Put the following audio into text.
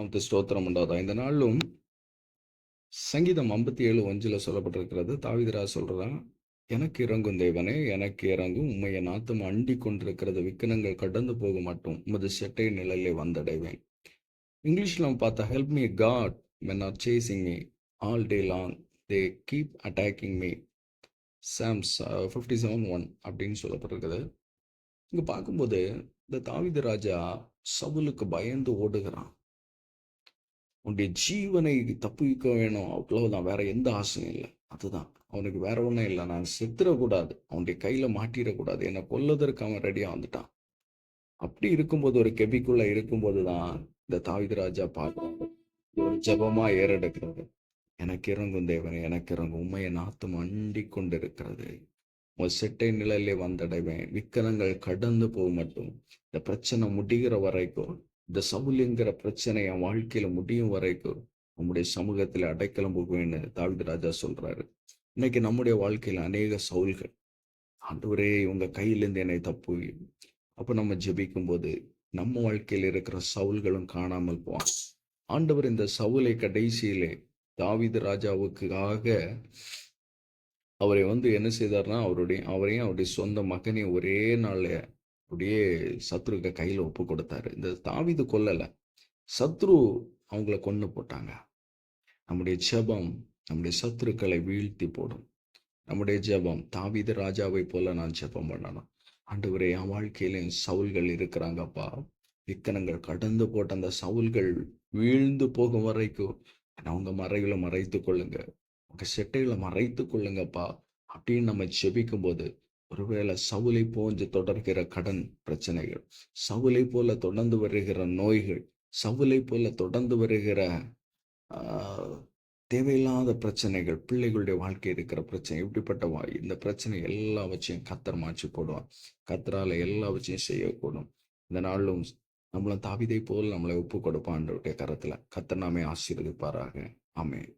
நாமத்து ஸ்தோத்திரம் உண்டாவதா. இந்த நாளிலும் சங்கீதம் 57:1 சொல்லப்பட்டிருக்கிறது. தாவீதுராஜா சொல்றான், எனக்கு இறங்கும் தேவனே, எனக்கு இறங்கும். உம்மை என் ஆத்துமா அண்டிக் கொண்டிருக்கிறது. விக்கினங்கள் கடந்து போக மாட்டோம். உமது செட்டை நிழலை வந்தடைவேன். இங்கிலீஷ்ல நம்ம பார்த்தா, help me God when are chasing me all day long. They keep attacking me. Psalms 57:1 அப்படின்னு சொல்லப்பட்டிருக்குது. இங்க பார்க்கும்போது இந்த தாவீது ராஜா சவுலுக்கு பயந்து ஓடுகிறான். உன்னுடைய ஜீவனை தப்புவிக்க வேணும், அவ்வளவுதான். வேற எந்த ஆசையும் இல்லை. அதுதான் அவனுக்கு, வேற ஒன்றும் இல்லை. நான் செத்துறக்கூடாது, அவனுடைய கையில மாட்டிடக்கூடாது, என்னை கொல்லதற்கு அவன் ரெடியா வந்துட்டான். அப்படி இருக்கும்போது, ஒரு கெபிக்குள்ள இருக்கும்போது தான் இந்த தாவீது ராஜா பார்க்குறாங்க, ஒரு ஜெபமா ஏறெடுக்கிறது. எனக்கு இறங்கும் தேவனே, எனக்கு இறங்கும். உம்மை என் ஆத்துமா அண்டிக் கொண்டிருக்கிறது. உன் செட்டை நிழலிலே வந்தடைவேன். விக்கனங்கள் கடந்து போக மட்டும், இந்த பிரச்சனை முடிகிற வரைக்கும், இந்த சவுலுங்கிற பிரச்சனை என் வாழ்க்கையில முடியும் வரைக்கும் நம்முடைய சமூகத்தில் அடைக்கலம் போகுவேன்னு தாவீது ராஜா சொல்றாரு. இன்னைக்கு நம்முடைய வாழ்க்கையில அநேக சவுல்கள், ஆண்டவரே உங்க கையிலிருந்து என்னை தப்புவி. அப்ப நம்ம ஜெபிக்கும் போது நம்ம வாழ்க்கையில் இருக்கிற சவுல்களும் காணாமல் போவான். ஆண்டவர் இந்த சவுலை கடைசியிலே தாவீது ராஜாவுக்காக அவரை என்ன செய்தார்னா, அவரையும் அவருடைய சொந்த மகனையும் ஒரே நாள்ல அப்படியே சத்ருக்கு கையில ஒப்பு கொடுத்தாரு. இந்த தாவீது கொல்லல, சத்ரு அவங்கள கொன்னு போட்டாங்க. நம்முடைய ஜெபம் நம்முடைய சத்துருக்களை வீழ்த்தி போடும். நம்முடைய ஜெபம் தாவீது ராஜாவை போல நான் ஜெபம் பண்ணணும். ஆண்டவரே, என் வாழ்க்கையிலும் சவுல்கள் இருக்கிறாங்கப்பா. விக்கனங்கள் கடந்து போட்ட அந்த சவுல்கள் வீழ்ந்து போகும் வரைக்கும் அவங்க மறைவுல மறைத்து கொள்ளுங்க, உங்க செட்டைகளை மறைத்து கொள்ளுங்கப்பா அப்படின்னு நம்ம ஜெபிக்கும் போது, ஒருவேளை சவுலை போன்று தொடர்கிற கடன் பிரச்சனைகள், சவுலை போல தொடர்ந்து வருகிற நோய்கள், சவுலை போல தொடர்ந்து வருகிற தேவையில்லாத பிரச்சனைகள், பிள்ளைகளுடைய வாழ்க்கை இருக்கிற பிரச்சனை, இப்படிப்பட்ட இந்த பிரச்சனை எல்லா வச்சையும் கத்தர் மாற்றி போடுவான். கத்தரால எல்லா வச்சையும் செய்யக்கூடும். இந்த நாளிலும் நம்மளும் தாவீதை போல் நம்மளை ஒப்பு கொடுப்பான் கரத்துல. கத்தர் நாமே ஆசீர்வதிப்பாராக. ஆமென்.